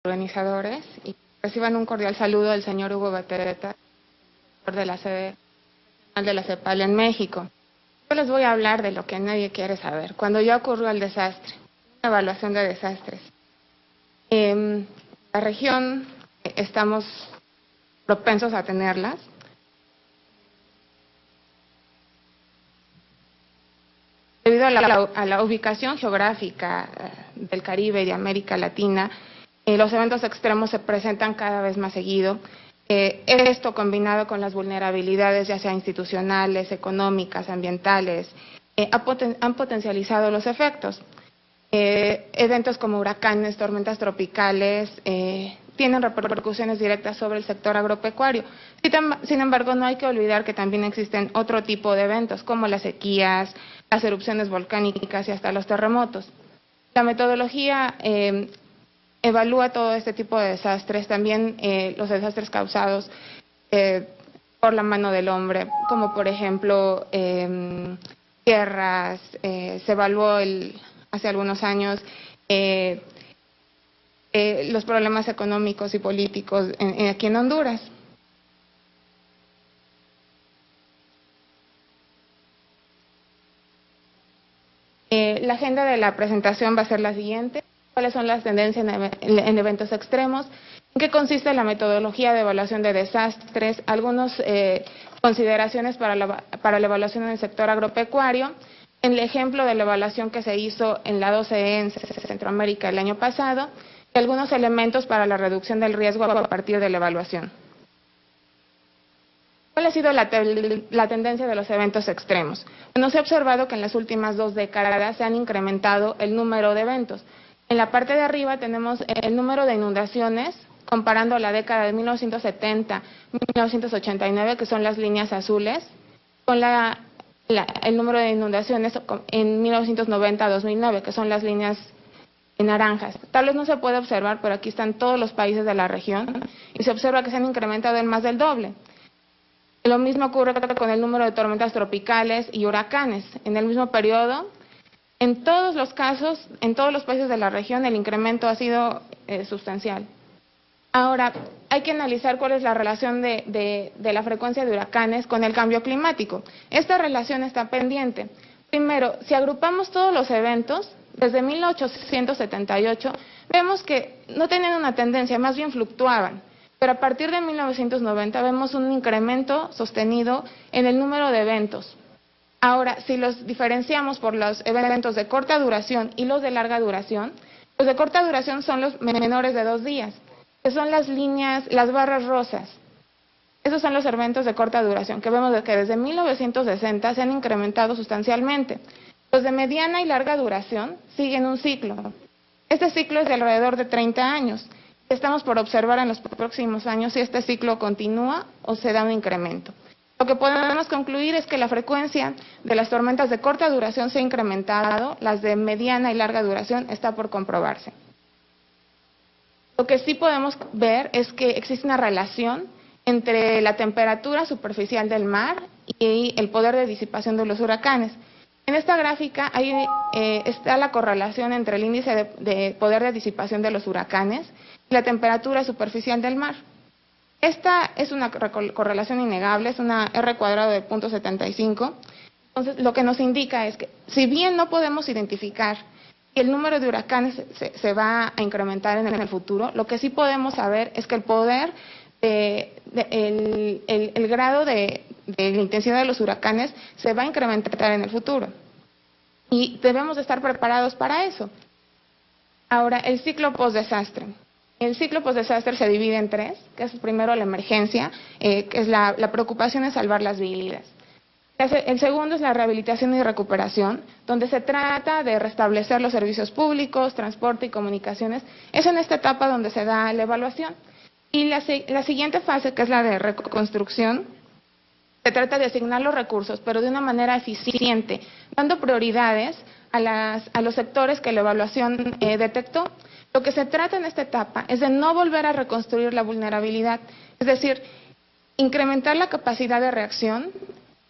organizadores y reciban un cordial saludo del señor Hugo Batereta, de la sede de la CEPAL en México. Yo les voy a hablar de lo que nadie quiere saber. Cuando ya ocurrió el desastre, una evaluación de desastres. En la región estamos propensos a tenerlas. Debido a la ubicación geográfica del Caribe y de América Latina, los eventos extremos se presentan cada vez más seguido. Esto combinado con las vulnerabilidades, ya sea institucionales, económicas, ambientales, han potencializado los efectos. Eventos como huracanes, tormentas tropicales, tienen repercusiones directas sobre el sector agropecuario. Sin embargo, no hay que olvidar que también existen otro tipo de eventos, como las sequías, las erupciones volcánicas y hasta los terremotos. La metodología evalúa todo este tipo de desastres, también los desastres causados por la mano del hombre, como por ejemplo guerras, se evaluó hace algunos años los problemas económicos y políticos aquí en Honduras. La agenda de la presentación va a ser la siguiente. ¿Cuáles son las tendencias en eventos extremos? ¿En qué consiste la metodología de evaluación de desastres? Algunas consideraciones para la evaluación en el sector agropecuario. El ejemplo de la evaluación que se hizo en la 12E en Centroamérica el año pasado. Y algunos elementos para la reducción del riesgo a partir de la evaluación. ¿Cuál ha sido la tendencia de los eventos extremos? Bueno, se ha observado que en las últimas 2 décadas se han incrementado el número de eventos. En la parte de arriba tenemos el número de inundaciones, comparando la década de 1970-1989, que son las líneas azules, con el número de inundaciones en 1990-2009, que son las líneas naranjas. Tal vez no se puede observar, pero aquí están todos los países de la región, y se observa que se han incrementado en más del doble. Lo mismo ocurre con el número de tormentas tropicales y huracanes. En el mismo periodo, en todos los casos, en todos los países de la región, el incremento ha sido sustancial. Ahora, hay que analizar cuál es la relación de la frecuencia de huracanes con el cambio climático. Esta relación está pendiente. Primero, si agrupamos todos los eventos, desde 1878, vemos que no tenían una tendencia, más bien fluctuaban. Pero a partir de 1990 vemos un incremento sostenido en el número de eventos. Ahora, si los diferenciamos por los eventos de corta duración y los de larga duración, los de corta duración son los menores de 2 días, que son las líneas, las barras rosas. Esos son los eventos de corta duración, que vemos que desde 1960 se han incrementado sustancialmente. Los de mediana y larga duración siguen un ciclo. Este ciclo es de alrededor de 30 años. Estamos por observar en los próximos años si este ciclo continúa o se da un incremento. Lo que podemos concluir es que la frecuencia de las tormentas de corta duración se ha incrementado, las de mediana y larga duración está por comprobarse. Lo que sí podemos ver es que existe una relación entre la temperatura superficial del mar y el poder de disipación de los huracanes. En esta gráfica ahí está la correlación entre el índice de poder de disipación de los huracanes y la temperatura superficial del mar. Esta es una correlación innegable, es una R cuadrado de 0.75. Entonces, lo que nos indica es que, si bien no podemos identificar que el número de huracanes se va a incrementar en el futuro, lo que sí podemos saber es que el poder, el grado de la intensidad de los huracanes se va a incrementar en el futuro. Y debemos de estar preparados para eso. Ahora, el ciclo post-desastre. El ciclo post-desastre se divide en 3, que es primero la emergencia, que es la preocupación de salvar las vidas. El segundo es la rehabilitación y recuperación, donde se trata de restablecer los servicios públicos, transporte y comunicaciones. Es en esta etapa donde se da la evaluación. Y la siguiente fase, que es la de reconstrucción, se trata de asignar los recursos, pero de una manera eficiente, dando prioridades a los sectores que la evaluación detectó. Lo que se trata en esta etapa es de no volver a reconstruir la vulnerabilidad, es decir, incrementar la capacidad de reacción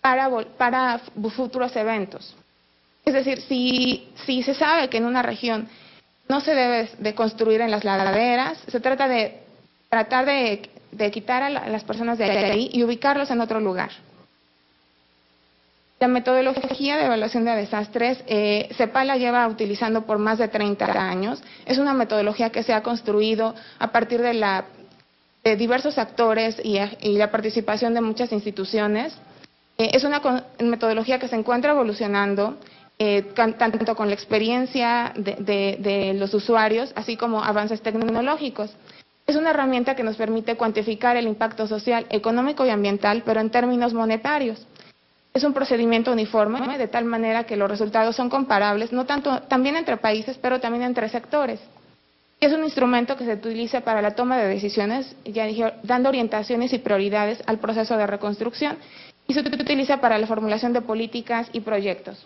para futuros eventos. Es decir, si se sabe que en una región no se debe de construir en las laderas, se trata de tratar de quitar a las personas de ahí y ubicarlos en otro lugar. La metodología de evaluación de desastres, CEPAL la lleva utilizando por más de 30 años. Es una metodología que se ha construido a partir de diversos actores y la participación de muchas instituciones. Es una metodología que se encuentra evolucionando, tanto con la experiencia de los usuarios, así como avances tecnológicos. Es una herramienta que nos permite cuantificar el impacto social, económico y ambiental, pero en términos monetarios. Es un procedimiento uniforme, de tal manera que los resultados son comparables, no tanto también entre países, pero también entre sectores. Es un instrumento que se utiliza para la toma de decisiones, ya dije, dando orientaciones y prioridades al proceso de reconstrucción, y se utiliza para la formulación de políticas y proyectos.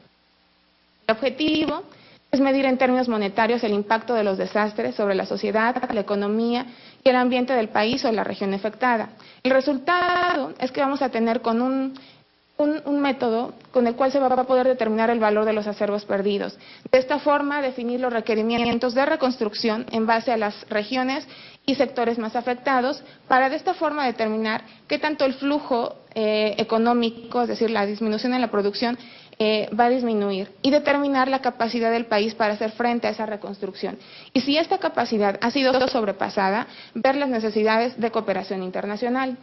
El objetivo es medir en términos monetarios el impacto de los desastres sobre la sociedad, la economía y el ambiente del país o la región afectada. El resultado es que vamos a tener con un método con el cual se va a poder determinar el valor de los acervos perdidos. De esta forma, definir los requerimientos de reconstrucción en base a las regiones y sectores más afectados, para de esta forma determinar qué tanto el flujo económico, es decir, la disminución en la producción, va a disminuir, y determinar la capacidad del país para hacer frente a esa reconstrucción. Y si esta capacidad ha sido sobrepasada, ver las necesidades de cooperación internacional.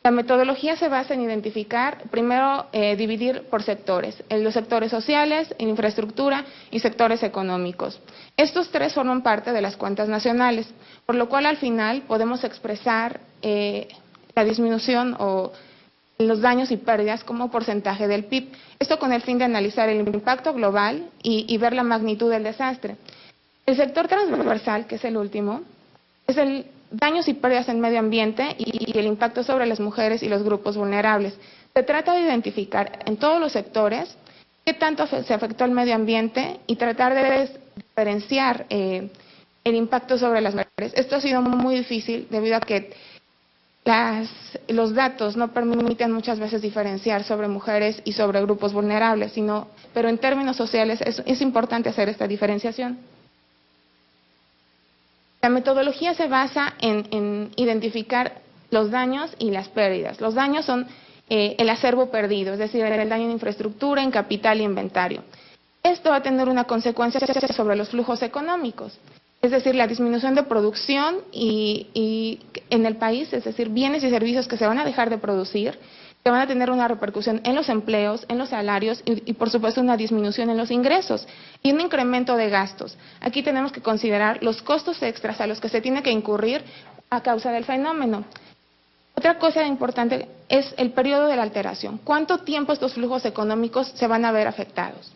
La metodología se basa en identificar, primero, dividir por sectores, los sectores sociales, infraestructura y sectores económicos. Estos tres forman parte de las cuentas nacionales, por lo cual al final podemos expresar la disminución o los daños y pérdidas como porcentaje del PIB. Esto con el fin de analizar el impacto global y ver la magnitud del desastre. El sector transversal, que es el último, es el daños y pérdidas en medio ambiente y el impacto sobre las mujeres y los grupos vulnerables. Se trata de identificar en todos los sectores qué tanto se afectó el medio ambiente y tratar de diferenciar el impacto sobre las mujeres. Esto ha sido muy difícil debido a que los datos no permiten muchas veces diferenciar sobre mujeres y sobre grupos vulnerables, pero en términos sociales es importante hacer esta diferenciación. La metodología se basa en identificar los daños y las pérdidas. Los daños son el acervo perdido, es decir, el daño en infraestructura, en capital y inventario. Esto va a tener una consecuencia sobre los flujos económicos, es decir, la disminución de producción y en el país, es decir, bienes y servicios que se van a dejar de producir, que van a tener una repercusión en los empleos, en los salarios y por supuesto una disminución en los ingresos y un incremento de gastos. Aquí tenemos que considerar los costos extras a los que se tiene que incurrir a causa del fenómeno. Otra cosa importante es el periodo de la alteración. ¿Cuánto tiempo estos flujos económicos se van a ver afectados?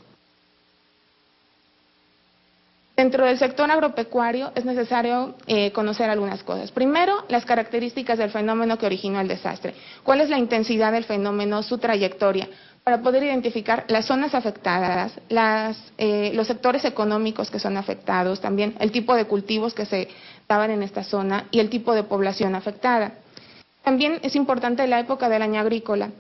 Dentro del sector agropecuario es necesario conocer algunas cosas. Primero, las características del fenómeno que originó el desastre. ¿Cuál es la intensidad del fenómeno, su trayectoria? Para poder identificar las zonas afectadas, los sectores económicos que son afectados, también el tipo de cultivos que se daban en esta zona y el tipo de población afectada. También es importante la época del año agrícola.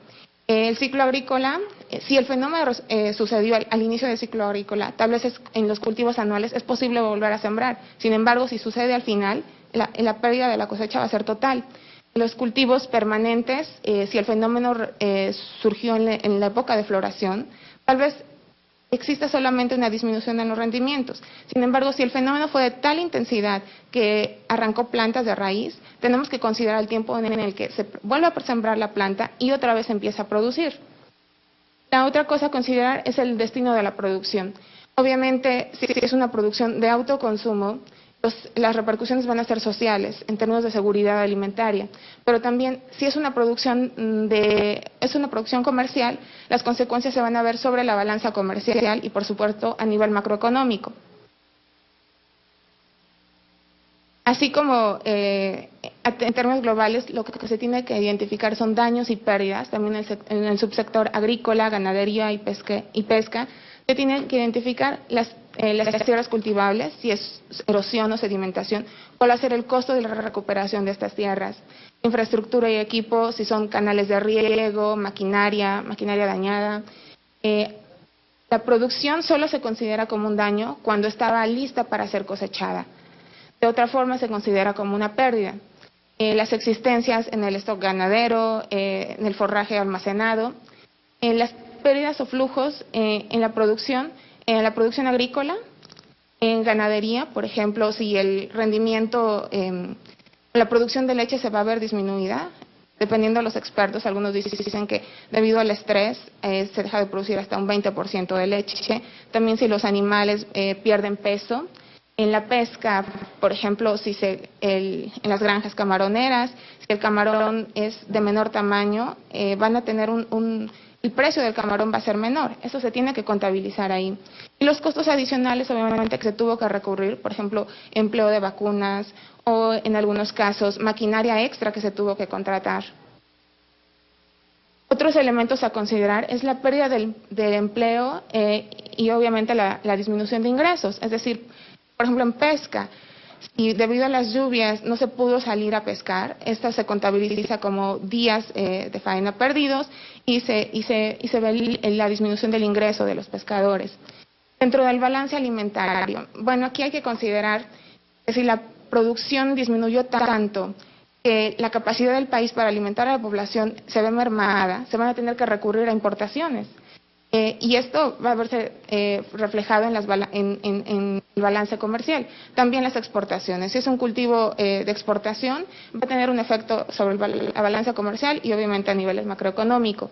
El ciclo agrícola, si el fenómeno sucedió al inicio del ciclo agrícola, tal vez en los cultivos anuales es posible volver a sembrar. Sin embargo, si sucede al final, la pérdida de la cosecha va a ser total. Los cultivos permanentes, si el fenómeno surgió en la época de floración, tal vez exista solamente una disminución en los rendimientos. Sin embargo, si el fenómeno fue de tal intensidad que arrancó plantas de raíz, tenemos que considerar el tiempo en el que se vuelve a sembrar la planta y otra vez empieza a producir. La otra cosa a considerar es el destino de la producción. Obviamente, si es una producción de autoconsumo, las repercusiones van a ser sociales en términos de seguridad alimentaria, pero también si es una producción comercial, las consecuencias se van a ver sobre la balanza comercial y por supuesto a nivel macroeconómico. Así como en términos globales lo que se tiene que identificar son daños y pérdidas, también en el subsector agrícola, ganadería y pesca, se tienen que identificar las tierras cultivables, si es erosión o sedimentación, cuál va a ser el costo de la recuperación de estas tierras, infraestructura y equipo, si son canales de riego, maquinaria dañada, La producción solo se considera como un daño cuando estaba lista para ser cosechada. De otra forma, se considera como una pérdida. Las existencias en el stock ganadero, en el forraje almacenado, las pérdidas o flujos en la producción agrícola, en ganadería, por ejemplo, si el rendimiento, la producción de leche se va a ver disminuida, dependiendo de los expertos, algunos dicen que debido al estrés se deja de producir hasta un 20% de leche. También si los animales pierden peso. En la pesca, por ejemplo, en las granjas camaroneras, si el camarón es de menor tamaño, van a tener el precio del camarón va a ser menor. Eso se tiene que contabilizar ahí. Y los costos adicionales, obviamente, que se tuvo que recurrir, por ejemplo, empleo de vacunas o, en algunos casos, maquinaria extra que se tuvo que contratar. Otros elementos a considerar es la pérdida del empleo y, obviamente, la disminución de ingresos. Es decir, por ejemplo, en pesca, si debido a las lluvias no se pudo salir a pescar, esta se contabiliza como días de faena perdidos y se ve la disminución del ingreso de los pescadores. Dentro del balance alimentario, bueno, aquí hay que considerar que si la producción disminuyó tanto que la capacidad del país para alimentar a la población se ve mermada, se van a tener que recurrir a importaciones. Y esto va a verse reflejado en el balance comercial. También las exportaciones. Si es un cultivo de exportación, va a tener un efecto sobre la balanza comercial y obviamente a niveles macroeconómicos.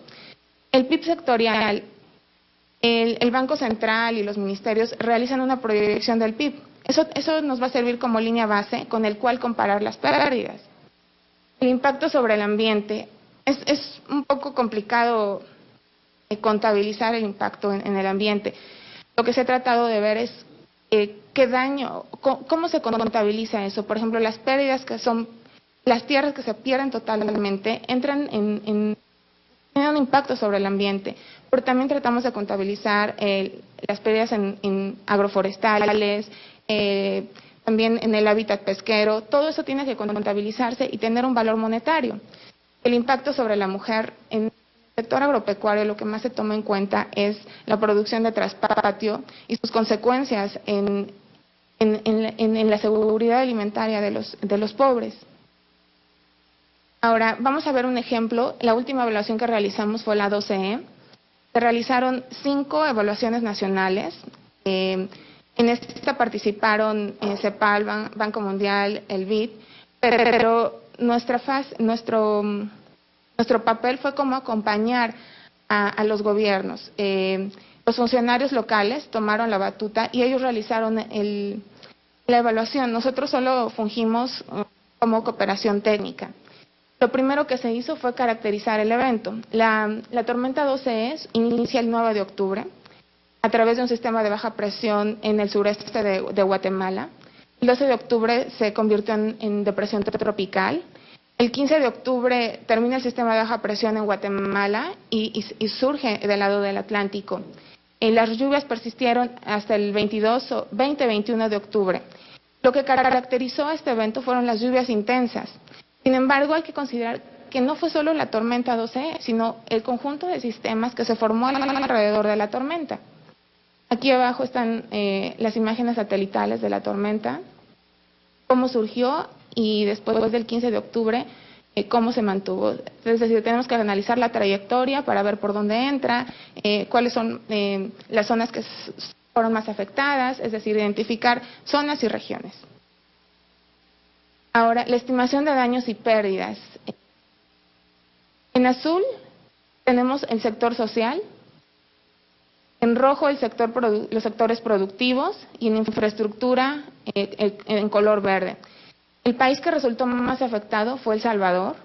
El PIB sectorial, el Banco Central y los ministerios realizan una proyección del PIB. Eso nos va a servir como línea base con el cual comparar las pérdidas. El impacto sobre el ambiente. Es un poco complicado contabilizar el impacto en el ambiente. Lo que se ha tratado de ver es qué daño, cómo se contabiliza eso. Por ejemplo, las pérdidas que son, las tierras que se pierden totalmente, entran tienen un impacto sobre el ambiente, pero también tratamos de contabilizar las pérdidas en agroforestales, también en el hábitat pesquero. Todo eso tiene que contabilizarse y tener un valor monetario. El impacto sobre la mujer en el sector agropecuario, lo que más se toma en cuenta es la producción de traspatio y sus consecuencias en la seguridad alimentaria de los pobres. Ahora, vamos a ver un ejemplo. La última evaluación que realizamos fue la 12E. Se realizaron 5 evaluaciones nacionales. En esta participaron CEPAL, Banco Mundial, el BID, pero nuestro papel fue como acompañar a los gobiernos. Los funcionarios locales tomaron la batuta y ellos realizaron la evaluación. Nosotros solo fungimos como cooperación técnica. Lo primero que se hizo fue caracterizar el evento. La tormenta 12E inicia el 9 de octubre a través de un sistema de baja presión en el sureste de Guatemala. El 12 de octubre se convirtió en depresión tropical. El 15 de octubre termina el sistema de baja presión en Guatemala y surge del lado del Atlántico. Las lluvias persistieron hasta el 20-21 de octubre. Lo que caracterizó a este evento fueron las lluvias intensas. Sin embargo, hay que considerar que no fue solo la tormenta 12E, sino el conjunto de sistemas que se formó alrededor de la tormenta. Aquí abajo están las imágenes satelitales de la tormenta, cómo surgió y después del 15 de octubre cómo se mantuvo. Es decir, tenemos que analizar la trayectoria para ver por dónde entra, cuáles son las zonas que fueron más afectadas, es decir, identificar zonas y regiones. Ahora, la estimación de daños y pérdidas. En azul tenemos el sector social, en rojo los sectores productivos y en infraestructura en color verde. El país que resultó más afectado fue El Salvador,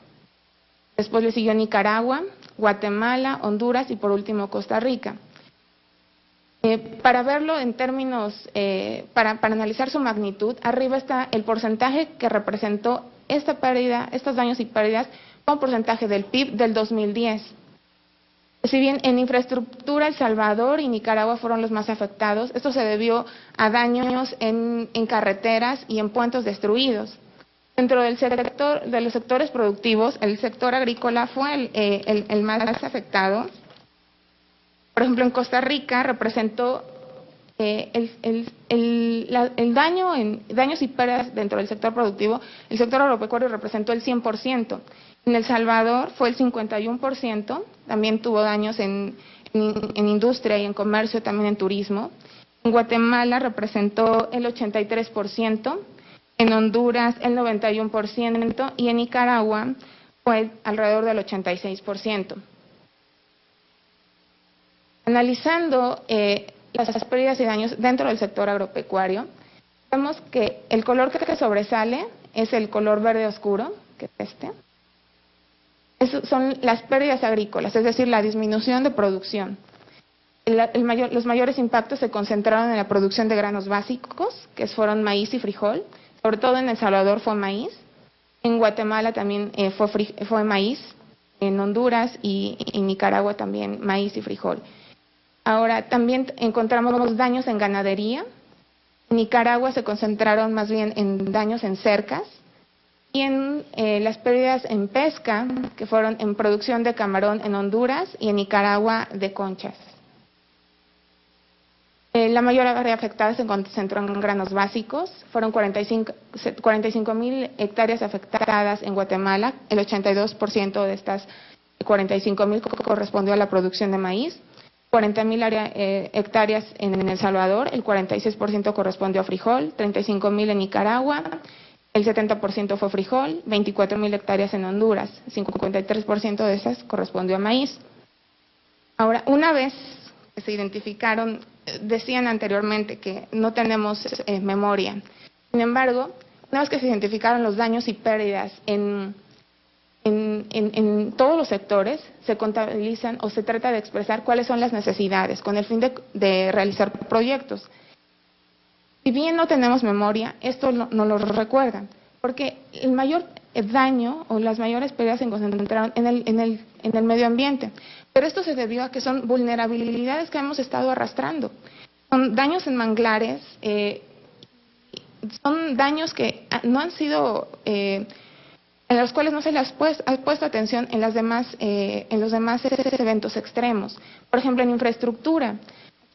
después le siguió Nicaragua, Guatemala, Honduras y por último Costa Rica. Para verlo en términos, para analizar su magnitud, arriba está el porcentaje que representó esta pérdida, estos daños y pérdidas como porcentaje del PIB del 2010. Si bien en infraestructura El Salvador y Nicaragua fueron los más afectados, esto se debió a daños en carreteras y en puentes destruidos. Dentro de los sectores productivos, el sector agrícola fue el más afectado. Por ejemplo, en Costa Rica representó el daño daños y pérdidas dentro del sector productivo, el sector agropecuario representó el 100%. En El Salvador fue el 51%, también tuvo daños en industria y en comercio, también en turismo. En Guatemala representó el 83%, en Honduras el 91% y en Nicaragua fue alrededor del 86%. Analizando las pérdidas y daños dentro del sector agropecuario, vemos que el color que sobresale es el color verde oscuro, que es este. Son las pérdidas agrícolas, es decir, la disminución de producción. Los mayores impactos se concentraron en la producción de granos básicos, que fueron maíz y frijol, sobre todo en El Salvador fue maíz, en Guatemala también fue maíz, en Honduras y en Nicaragua también maíz y frijol. Ahora, también encontramos daños en ganadería. En Nicaragua se concentraron más bien en daños en cercas y en las pérdidas en pesca, que fueron en producción de camarón en Honduras y en Nicaragua de conchas. La mayor área afectada se concentró en granos básicos, fueron 45,000 hectáreas afectadas en Guatemala, el 82% de estas 45,000 correspondió a la producción de maíz. 40,000 hectáreas en El Salvador, el 46% correspondió a frijol, 35,000 en Nicaragua, el 70% fue frijol, 24,000 hectáreas en Honduras, 53% de esas correspondió a maíz. Ahora, una vez que se identificaron, decían anteriormente que no tenemos memoria. Sin embargo, una vez que se identificaron los daños y pérdidas en todos los sectores, se contabilizan o se trata de expresar cuáles son las necesidades con el fin de realizar proyectos. Si bien no tenemos memoria, esto no lo recuerdan, porque el mayor daño o las mayores pérdidas se concentraron en el medio ambiente. Pero esto se debió a que son vulnerabilidades que hemos estado arrastrando. Son daños en manglares, son daños que no han sido en los cuales no se les ha puesto atención en los demás eventos extremos. Por ejemplo, en infraestructura.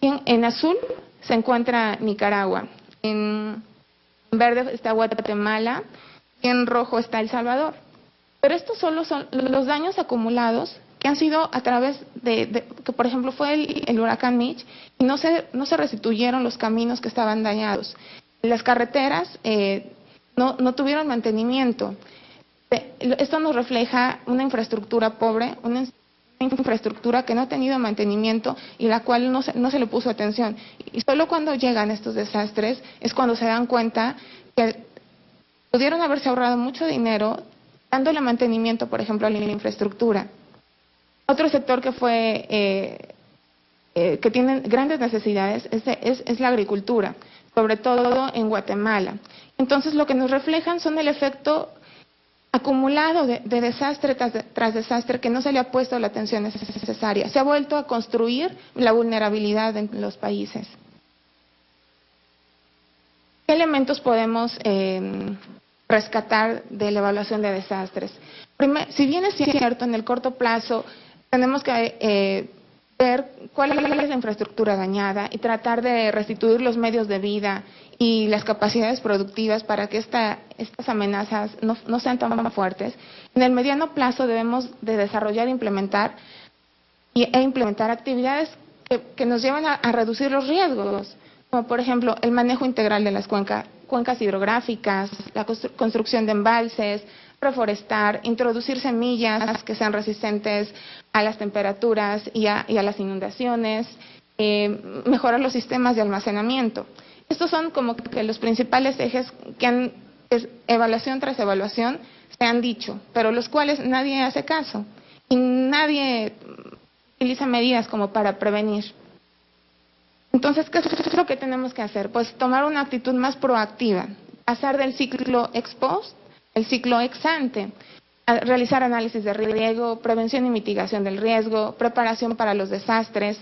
En azul se encuentra Nicaragua, en verde está Guatemala y en rojo está El Salvador. Pero estos solo son los daños acumulados que han sido a través que por ejemplo fue el huracán Mitch y no se restituyeron los caminos que estaban dañados. Las carreteras no tuvieron mantenimiento. Esto nos refleja una infraestructura pobre, una infraestructura que no ha tenido mantenimiento y la cual no se le puso atención. Y solo cuando llegan estos desastres es cuando se dan cuenta que pudieron haberse ahorrado mucho dinero dándole mantenimiento, por ejemplo, a la infraestructura. Otro sector que que tiene grandes necesidades es la agricultura, sobre todo en Guatemala. Entonces, lo que nos reflejan son el efecto acumulado de desastre tras desastre que no se le ha puesto la atención necesaria. Se ha vuelto a construir la vulnerabilidad en los países. ¿Qué elementos podemos rescatar de la evaluación de desastres? Si bien es cierto, en el corto plazo tenemos que ver cuál es la infraestructura dañada y tratar de restituir los medios de vida y las capacidades productivas para que estas amenazas no sean tan fuertes. En el mediano plazo debemos de desarrollar e implementar actividades que nos lleven a reducir los riesgos, como por ejemplo el manejo integral de las cuencas hidrográficas, la construcción de embalses, reforestar, introducir semillas que sean resistentes a las temperaturas y a las inundaciones, mejorar los sistemas de almacenamiento. Estos son como que los principales ejes que evaluación tras evaluación se han dicho, pero los cuales nadie hace caso y nadie utiliza medidas como para prevenir. Entonces, ¿qué es lo que tenemos que hacer? Pues tomar una actitud más proactiva, pasar del ciclo ex post al ciclo ex ante, realizar análisis de riesgo, prevención y mitigación del riesgo, preparación para los desastres.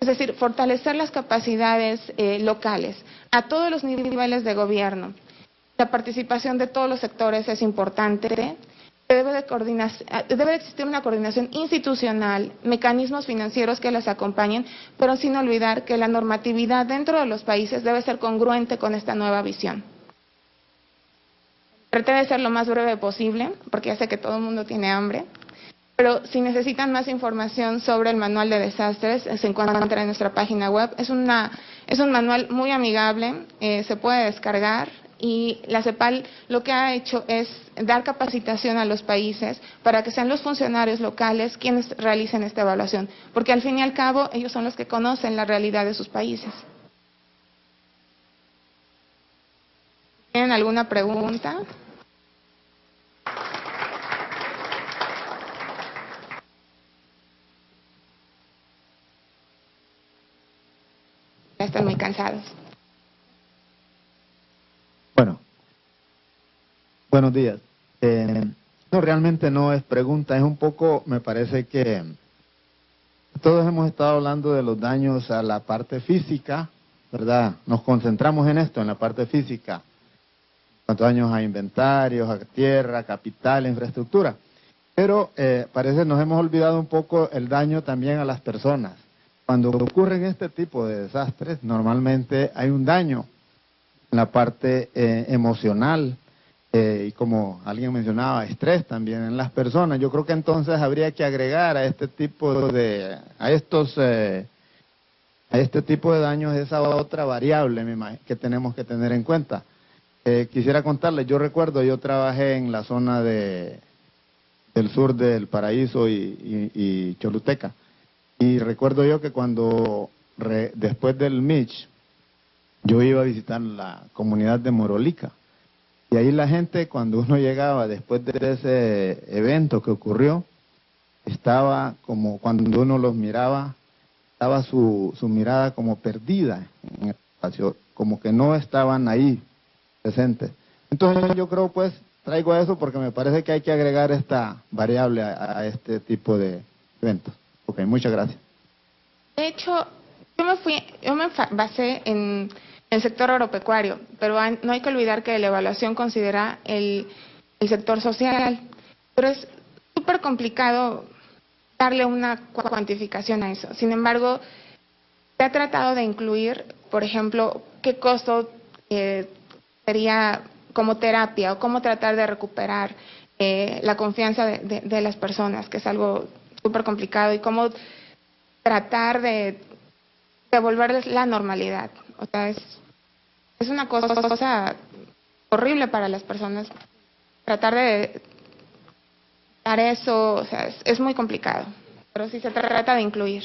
Es decir, fortalecer las capacidades locales a todos los niveles de gobierno. La participación de todos los sectores es importante, debe de existir una coordinación institucional, mecanismos financieros que las acompañen, pero sin olvidar que la normatividad dentro de los países debe ser congruente con esta nueva visión. Traté de ser lo más breve posible, porque ya sé que todo el mundo tiene hambre, pero si necesitan más información sobre el manual de desastres, se encuentra en nuestra página web. Es un manual muy amigable, se puede descargar, y la CEPAL lo que ha hecho es dar capacitación a los países para que sean los funcionarios locales quienes realicen esta evaluación, porque al fin y al cabo ellos son los que conocen la realidad de sus países. ¿Tienen alguna pregunta? Ya están muy cansados. Bueno, buenos días. No, realmente no es pregunta, es un poco, me parece que todos hemos estado hablando de los daños a la parte física, ¿verdad? Nos concentramos en esto, en la parte física. Cuántos daños a inventarios, a tierra, capital, infraestructura. Pero parece nos hemos olvidado un poco el daño también a las personas. Cuando ocurren este tipo de desastres, normalmente hay un daño en la parte emocional, y como alguien mencionaba, estrés también en las personas. Yo creo que entonces habría que agregar a este tipo de, a este tipo de daños esa otra variable que tenemos que tener en cuenta. Quisiera contarles, yo recuerdo, yo trabajé en la zona del sur del Paraíso y Choluteca, y recuerdo yo que cuando después del Mitch, yo iba a visitar la comunidad de Morolica, y ahí la gente, cuando uno llegaba después de ese evento que ocurrió, estaba como, cuando uno los miraba, estaba su mirada como perdida en el espacio, como que no estaban ahí presentes. Entonces yo creo, pues, traigo eso porque me parece que hay que agregar esta variable a este tipo de eventos. Ok, muchas gracias. De hecho, yo me basé en el sector agropecuario, pero no hay que olvidar que la evaluación considera el sector social, pero es súper complicado darle una cuantificación a eso. Sin embargo, se ha tratado de incluir, por ejemplo, qué costo sería como terapia o cómo tratar de recuperar la confianza de las personas, que es algo súper complicado, y cómo tratar de devolverles la normalidad. O sea, es una cosa horrible para las personas. Tratar de dar eso, o sea, es muy complicado, pero sí se trata de incluir.